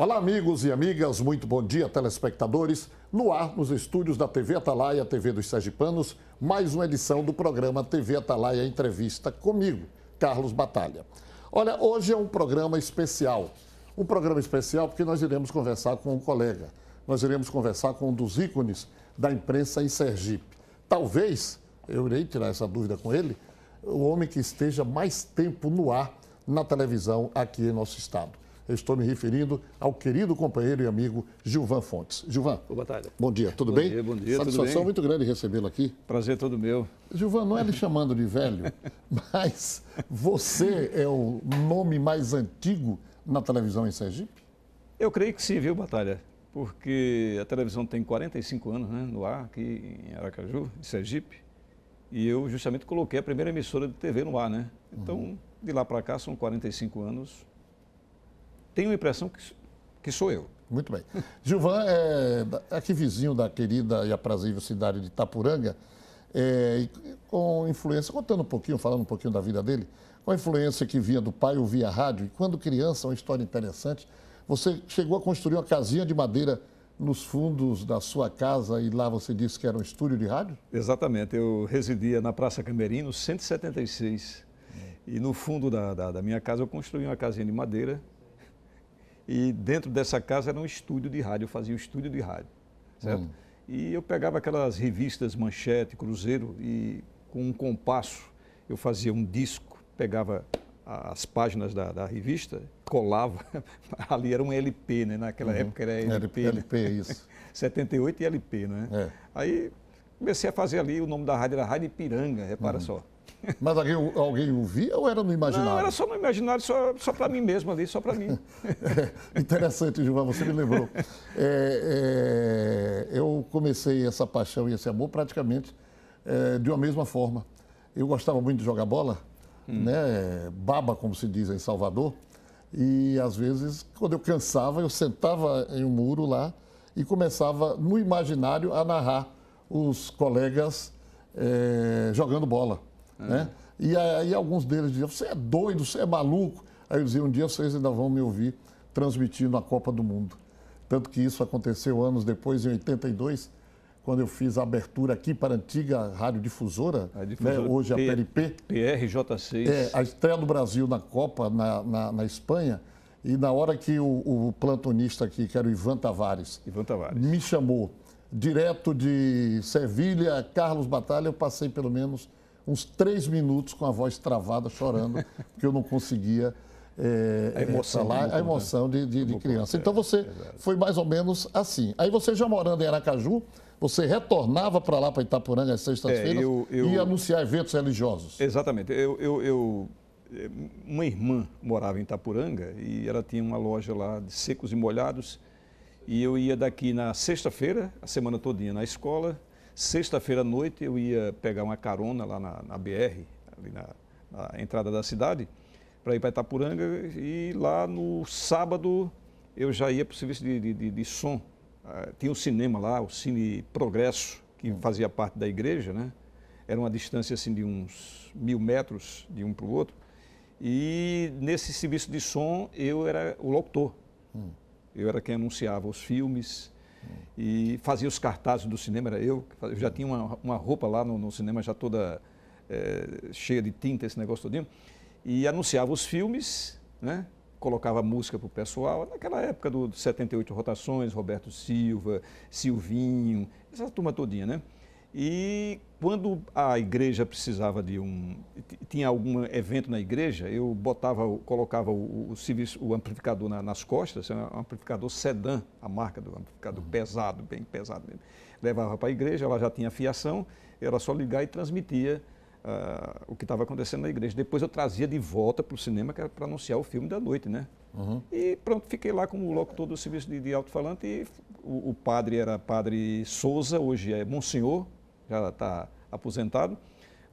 Olá, amigos e amigas, muito bom dia, telespectadores. No ar, nos estúdios da TV Atalaia, TV dos Sergipanos, mais uma edição do programa TV Atalaia Entrevista comigo, Carlos Batalha. Olha, hoje é um programa especial. Um programa especial porque nós iremos conversar com um colega. Nós iremos conversar com um dos ícones da imprensa em Sergipe. Talvez, eu irei tirar essa dúvida com ele, o homem que esteja mais tempo no ar na televisão aqui em nosso estado. Eu estou me referindo ao querido companheiro e amigo Gilvan Fontes. Gilvan, boa tarde. Bom dia, tudo bem? Bom dia, Satisfação tudo bem? muito grande recebê-lo aqui. Prazer todo meu. Gilvan, não é lhe chamando de velho, mas você é o nome mais antigo na televisão em Sergipe? Eu creio que sim, viu, Batalha? Porque a televisão tem 45 anos, né, no ar, aqui em Aracaju, em Sergipe, e eu justamente coloquei a primeira emissora de TV no ar, né? Então, de lá para cá são 45 anos. Tenho a impressão que sou eu. Muito bem. Gilvan é aqui vizinho da querida e aprazível cidade de Itapuranga, e com influência, contando um pouquinho, falando um pouquinho da vida dele, com a influência que vinha do pai, ouvia rádio, e quando criança, uma história interessante, você chegou a construir uma casinha de madeira nos fundos da sua casa e lá você disse que era um estúdio de rádio? Exatamente. Eu residia na Praça Camerino, 176. E no fundo da minha casa eu construí uma casinha de madeira. E dentro dessa casa era um estúdio de rádio, eu fazia um estúdio de rádio, certo? E eu pegava aquelas revistas Manchete, Cruzeiro e com um compasso eu fazia um disco, pegava as páginas da revista, colava, ali era um LP, né? Naquela época era LP, LP, isso. 78 e LP, né? É. Aí comecei a fazer ali, o nome da rádio era Rádio Ipiranga, repara só. Mas alguém ouvia ou era no imaginário? Não, era só no imaginário, só para mim mesmo ali, só para mim. Interessante, Gilvan, você me lembrou. Eu comecei essa paixão e esse amor praticamente de uma mesma forma. Eu gostava muito de jogar bola, né? Baba, como se diz em Salvador, e às vezes, quando eu cansava, eu sentava em um muro lá e começava, no imaginário, a narrar os colegas jogando bola. Né? E aí alguns deles diziam, você é doido, você é maluco. Aí eu dizia, um dia vocês ainda vão me ouvir transmitindo a Copa do Mundo. Tanto que isso aconteceu anos depois, em 82, quando eu fiz a abertura aqui para a antiga radiodifusora, né? Hoje a PRP. PRJ6. A estreia do Brasil na Copa, na Espanha. E na hora que o plantonista aqui, que era o Ivan Tavares, me chamou direto de Sevilha, Carlos Batalha, eu passei pelo menos uns 3 minutos com a voz travada, chorando, porque eu não conseguia falar a emoção de criança. Então você foi mais ou menos assim. Aí você já morando em Aracaju, você retornava para lá, para Itapuranga, às sextas-feiras, e ia anunciar eventos religiosos. Exatamente. Uma irmã morava em Itapuranga e ela tinha uma loja lá de secos e molhados, e eu ia daqui na sexta-feira, a semana todinha na escola. Sexta-feira à noite eu ia pegar uma carona lá na BR, ali na entrada da cidade, para ir para Itapuranga, e lá no sábado eu já ia para o serviço de som. Tinha um cinema lá, o Cine Progresso, que fazia parte da igreja, né? Era uma distância assim de uns 1000 metros de um para o outro. E nesse serviço de som eu era o locutor. Eu era quem anunciava os filmes e fazia os cartazes do cinema, era eu. Eu já tinha uma roupa lá no cinema já toda cheia de tinta, esse negócio todinho. E anunciava os filmes, né? Colocava música para o pessoal. Naquela época do 78 Rotações, Roberto Silva, Silvinho, essa turma todinha, né? E quando a igreja precisava tinha algum evento na igreja, eu colocava o amplificador nas costas, um amplificador sedã, a marca do amplificador, pesado, bem pesado mesmo. Levava para a igreja, ela já tinha fiação, era só ligar e transmitia o que estava acontecendo na igreja. Depois eu trazia de volta para o cinema, que era para anunciar o filme da noite, né? E pronto, fiquei lá como locutor do serviço de alto-falante, e o padre era Padre Souza, hoje é Monsenhor, já está aposentado,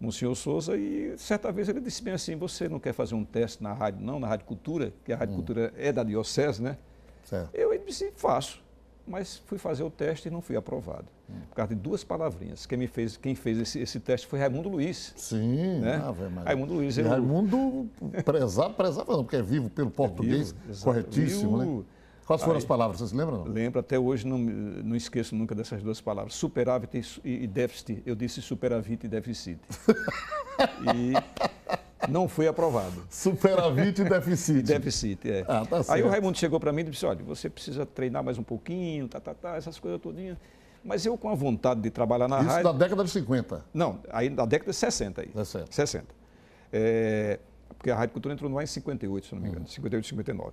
Monsenhor Souza, e certa vez ele disse bem assim, você não quer fazer um teste na rádio, não, na Rádio Cultura, que a Rádio Cultura é da Diocese, né? Certo. Eu disse, faço, mas fui fazer o teste e não fui aprovado, por causa de 2 palavrinhas. Quem fez esse teste foi Raimundo Luiz. Sim, né? Raimundo Luiz. Raimundo prezava não, porque é vivo pelo português, corretíssimo, vivo. Né? Quais foram as palavras? Você se lembra? Não? Lembro, até hoje não esqueço nunca dessas duas palavras. Superávit e déficit. Eu disse superávit e déficit. E não foi aprovado. Superávit e déficit. Déficit, é. Ah, tá certo. Aí o Raimundo chegou para mim e disse, olha, você precisa treinar mais um pouquinho, essas coisas todinhas. Mas eu com a vontade de trabalhar na rádio... Isso na década de 50. Não, aí na década de 60. Aí. 60. Porque a Rádio Cultura entrou no ar em 58, se não me engano, 58, 59.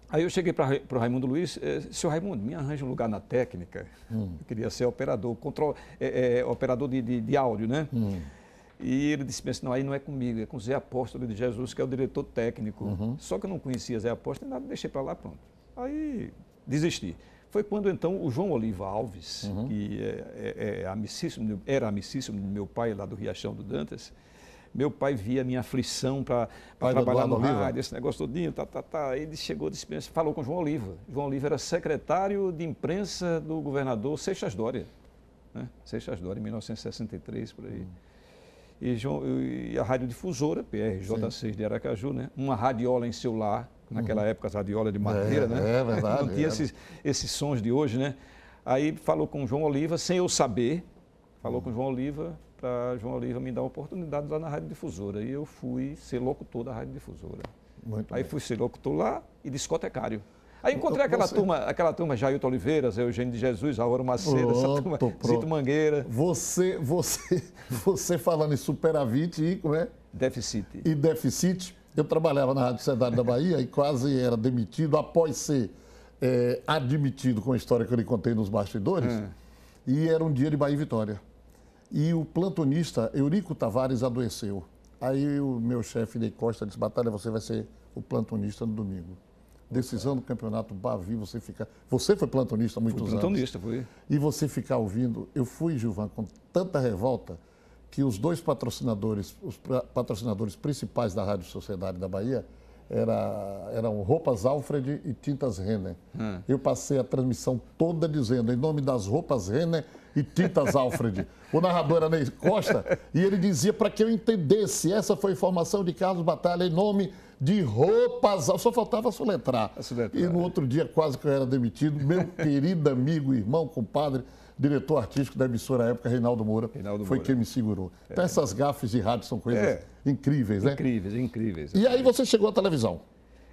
Aí eu cheguei para o Raimundo Luiz, seu Raimundo, me arranja um lugar na técnica. Eu queria ser operador, operador de áudio, né? E ele disse assim, não, aí não é comigo, é com o Zé Apóstolo de Jesus, que é o diretor técnico. Só que eu não conhecia Zé Apóstolo, nada, deixei para lá, pronto. Aí desisti. Foi quando então o João Oliva Alves, que era amicíssimo do meu pai lá do Riachão do Dantas, meu pai via a minha aflição para trabalhar no rádio, esse negócio todinho, Ele chegou, falou com o João Oliva. João Oliva era secretário de imprensa do governador Seixas Dória, né? Seixas Dória, em 1963, por aí. E a radiodifusora, PRJ6 de Aracaju, né? Uma radiola em seu lar, naquela época as radiolas de madeira, né? É verdade. Não tinha esses sons de hoje, né? Aí falou com o João Oliva, sem eu saber, falou com o João Oliva, para João Oliva me dar uma oportunidade lá na radiodifusora. E eu fui ser locutor da radiodifusora. Aí fui ser locutor lá e discotecário. Aí encontrei aquela turma Jailton Oliveira, Zé Eugênio de Jesus, Álvaro Macedo, essa turma, Zito Mangueira. Você falando em superávit e como é? Déficit. E déficit. Eu trabalhava na Rádio Cidade da Bahia e quase era demitido após ser admitido com a história que eu lhe contei nos bastidores. E era um dia de Bahia e Vitória. E o plantonista Eurico Tavares adoeceu. Aí o meu chefe Ney Costa disse, Batalha, você vai ser o plantonista no domingo. Decisão do campeonato Bavi, você foi plantonista há muitos anos. Plantonista, fui. E você ficar ouvindo, eu fui, Gilvan, com tanta revolta que os dois patrocinadores, os patrocinadores principais da Rádio Sociedade da Bahia, eram Roupas Alfred e Tintas Renner. Eu passei a transmissão toda dizendo, em nome das Roupas Renner e Tintas Alfred. O narrador era Ney Costa e ele dizia para que eu entendesse, essa foi a informação de Carlos Batalha em nome de Roupas Alfred. Só faltava soletrar. E no outro dia, quase que eu era demitido, meu querido amigo, irmão, compadre, diretor artístico da emissora à época, Reinaldo Moura, foi quem me segurou. Então essas gafes de rádio são coisas incríveis, né? Incríveis. E aí você chegou à televisão?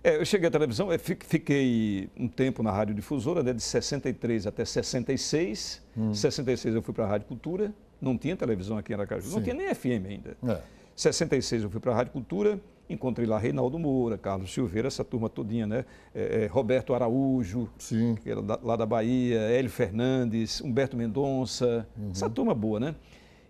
Eu cheguei à televisão, fiquei um tempo na radiodifusora, né, de 63 até 66. 66 eu fui para a Rádio Cultura, não tinha televisão aqui em Aracaju, não tinha nem FM ainda. 66 eu fui para a Rádio Cultura, encontrei lá Reinaldo Moura, Carlos Silveira, essa turma todinha, né? Roberto Araújo, que era lá da Bahia, Hélio Fernandes, Humberto Mendonça, essa turma boa, né?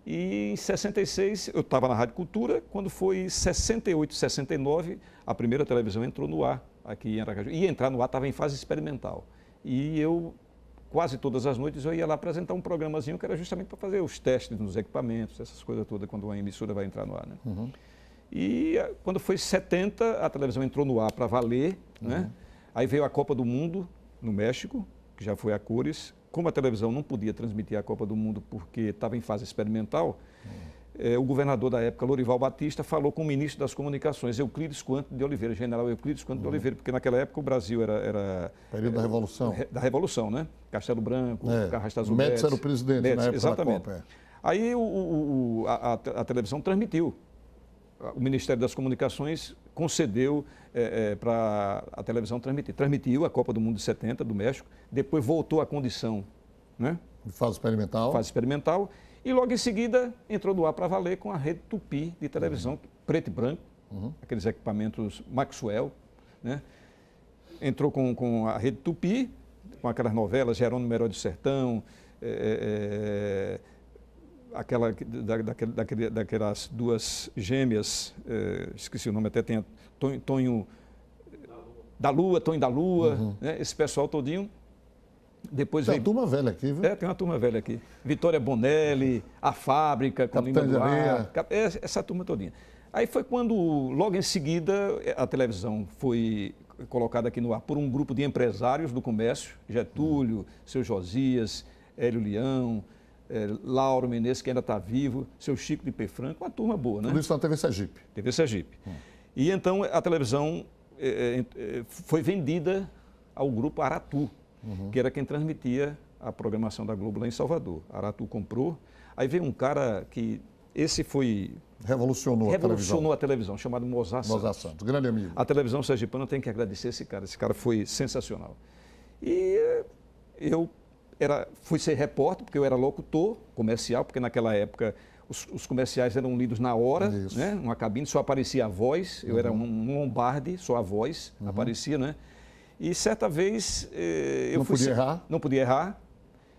E em 66 eu estava na Rádio Cultura, quando foi 68, 69, a primeira televisão entrou no ar aqui em Aracaju. Ia entrar no ar, estava em fase experimental. E eu, quase todas as noites, eu ia lá apresentar um programazinho que era justamente para fazer os testes nos equipamentos, essas coisas todas, quando uma emissora vai entrar no ar, né? E quando foi 70, a televisão entrou no ar para valer, né? Aí veio a Copa do Mundo no México, que já foi a cores. Como a televisão não podia transmitir a Copa do Mundo porque estava em fase experimental, o governador da época, Lorival Batista, falou com o ministro das Comunicações, Euclides Coentro de Oliveira, general Euclides Coentro de Oliveira, porque naquela época o Brasil era período da Revolução. Da Revolução, né? Castelo Branco, Carrasco Médici era o presidente na época exatamente. da Copa. Aí a televisão transmitiu. O Ministério das Comunicações concedeu para a televisão transmitir. Transmitiu a Copa do Mundo de 70, do México, depois voltou à condição, né? Fase experimental. Fase experimental. E logo em seguida entrou no ar para valer com a Rede Tupi de televisão, preto e branco, aqueles equipamentos Maxwell, né? Entrou com a Rede Tupi, com aquelas novelas, Jerônimo Herói do Sertão, daquelas duas gêmeas, esqueci o nome, até tem Tonho da Lua, né? Esse pessoal todinho. Depois tem uma turma velha aqui, viu? Tem uma turma velha aqui. Vitória Bonelli, A Fábrica, com Capitão de Areia. Essa turma todinha. Aí foi quando, logo em seguida, a televisão foi colocada aqui no ar por um grupo de empresários do comércio, Getúlio, seu Josias, Hélio Leão, Lauro Menezes, que ainda está vivo, seu Chico de P. Franco, uma turma boa, né? Tudo isso na TV Sergipe. TV Sergipe. E então a televisão foi vendida ao grupo Aratu, que era quem transmitia a programação da Globo lá em Salvador. A Aratu comprou, aí veio um cara que, esse foi... Revolucionou a televisão, chamado Mozart Santos. Mozart Santos, grande amigo. A televisão sergipana tem que agradecer esse cara foi sensacional. E eu fui ser repórter, porque eu era locutor comercial, porque naquela época os comerciais eram lidos na hora, né? Uma cabine, só aparecia a voz, eu era um lombarde, só a voz aparecia, né? E certa vez Não podia errar.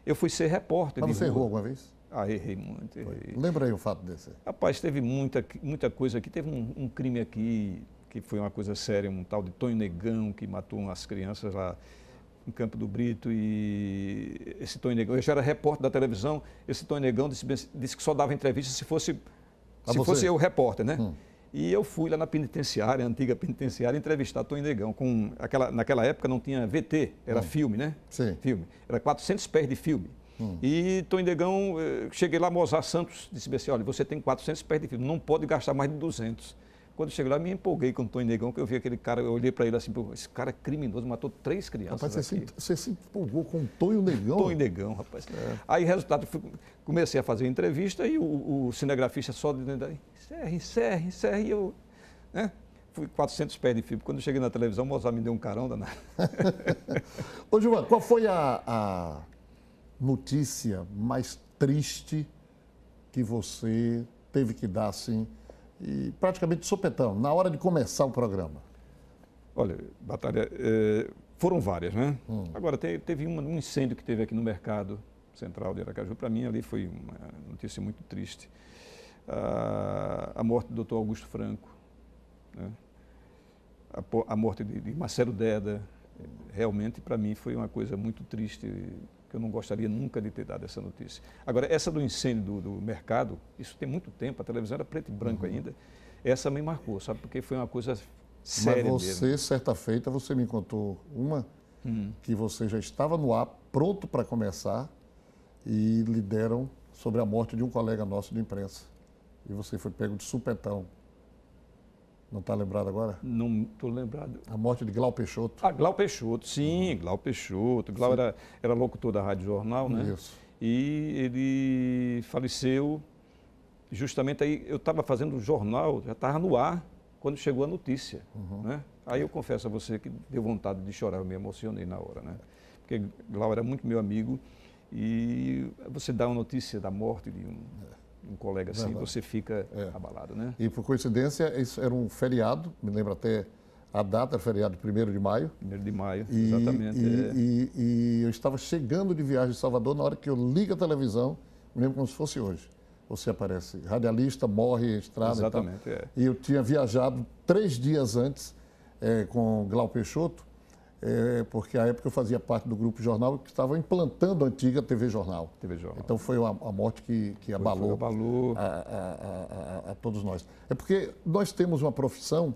Eu fui ser repórter. Mas você errou alguma vez? Ah, errei muito. Errei. Lembra aí o fato desse? Rapaz, teve muita coisa aqui. Teve um crime aqui que foi uma coisa séria, um tal de Tonho Negão que matou umas crianças lá em Campo do Brito. E esse Tonho Negão, eu já era repórter da televisão, esse Tonho Negão disse que só dava entrevista se fosse eu repórter, né? E eu fui lá na penitenciária, a antiga penitenciária, entrevistar Tonho Negão. Naquela época não tinha VT, era filme, né? Sim. Filme. Era 400 pés de filme. E Tonho Negão, cheguei lá, Mozart Santos disse assim, olha, você tem 400 pés de filme, não pode gastar mais de 200. Quando eu cheguei lá, me empolguei com o Tonho Negão, que eu vi aquele cara, eu olhei para ele assim, esse cara é criminoso, matou 3 crianças. Rapaz, você se empolgou com o Tonho Negão? Tonho Negão, rapaz. Aí, resultado, comecei a fazer entrevista e o cinegrafista só dizendo, encerre, e eu, né? Fui 400 pés de filme. Quando eu cheguei na televisão, o Mozart me deu um carão danado. Ô, Gilvan, qual foi a notícia mais triste que você teve que dar, assim, e praticamente de sopetão, na hora de começar o programa? Olha, Batalha, foram várias, né? Agora, teve um incêndio que teve aqui no Mercado Central de Aracaju. Para mim, ali foi uma notícia muito triste. A morte do Dr. Augusto Franco, né? A morte de Marcelo Deda, realmente, para mim, foi uma coisa muito triste, que eu não gostaria nunca de ter dado essa notícia. Agora, essa do incêndio do mercado, isso tem muito tempo, a televisão era preto e branco ainda, essa me marcou, sabe? Porque foi uma coisa séria mesmo. Mas você, certa feita, você me contou uma que você já estava no ar, pronto para começar, e lhe deram sobre a morte de um colega nosso de imprensa. E você foi pego de supetão. Não está lembrado agora? Não estou lembrado. A morte de Glau Peixoto. Ah, Glau Peixoto, sim, Glau Peixoto. Glau era locutor da Rádio Jornal, né? Isso. E ele faleceu justamente aí. Eu estava fazendo o jornal, já estava no ar, quando chegou a notícia, né? Aí eu confesso a você que deu vontade de chorar, eu me emocionei na hora, né? Porque Glau era muito meu amigo e você dá uma notícia da morte de um colega assim, você fica abalado, né? E por coincidência, isso era um feriado, me lembro até a data, feriado de 1º de maio. 1º de maio, exatamente. E eu estava chegando de viagem de Salvador, na hora que eu ligo a televisão, me lembro como se fosse hoje. Você aparece, radialista, morre em estrada. Exatamente, e eu tinha viajado 3 dias antes com Glau Peixoto, porque à época eu fazia parte do Grupo Jornal que estava implantando a antiga TV Jornal. Então foi a morte que abalou a todos nós. É porque nós temos uma profissão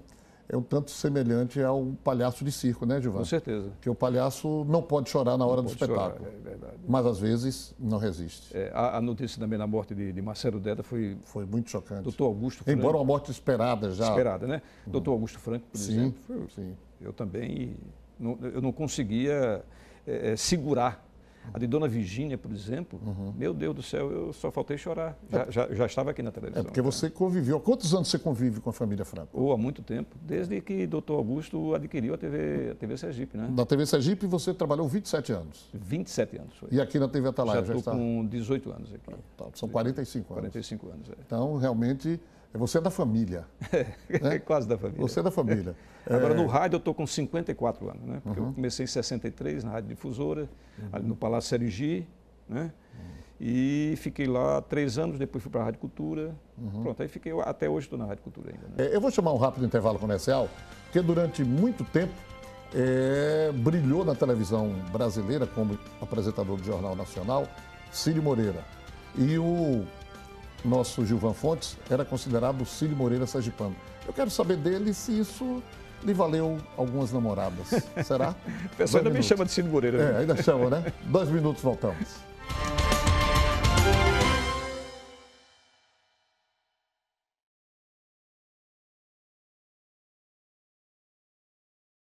um tanto semelhante ao palhaço de circo, né, Gilvan? Com certeza. Que o palhaço não pode chorar na hora do espetáculo. É verdade. Mas às vezes não resiste. A notícia também da morte de Marcelo Deda foi muito chocante. Doutor Augusto Franco. Embora uma morte esperada já. Esperada, né? Doutor Augusto Franco, por exemplo. Sim. Eu também eu não conseguia segurar. A de Dona Virgínia, por exemplo, meu Deus do céu, eu só faltei chorar. Já estava aqui na televisão. Porque você conviveu. Há quantos anos você convive com a família Franco? Há muito tempo. Desde que Dr. Augusto adquiriu a TV Sergipe, né? Na TV Sergipe você trabalhou 27 anos. 27 anos. Foi. E aqui na TV Atalaia já estou com 18 anos aqui. São 45 anos. 45 anos, Então, realmente, você é da família. Né? Quase da família. Você é da família. Agora, no rádio, eu estou com 54 anos, né? Porque eu comecei em 63, na Rádio Difusora, ali no Palácio Serigi, né? E fiquei lá 3 anos, depois fui para a Rádio Cultura. Pronto, aí fiquei, até hoje estou na Rádio Cultura ainda. Né? Eu vou chamar um rápido intervalo comercial, porque durante muito tempo brilhou na televisão brasileira como apresentador do Jornal Nacional, Cílio Moreira. E o nosso Gilvan Fontes era considerado o Cílio Moreira sergipano. Eu quero saber dele se isso lhe valeu algumas namoradas. Será? O pessoal ainda me chama de Cílio Moreira. Ainda chama, né? 2 minutos, voltamos.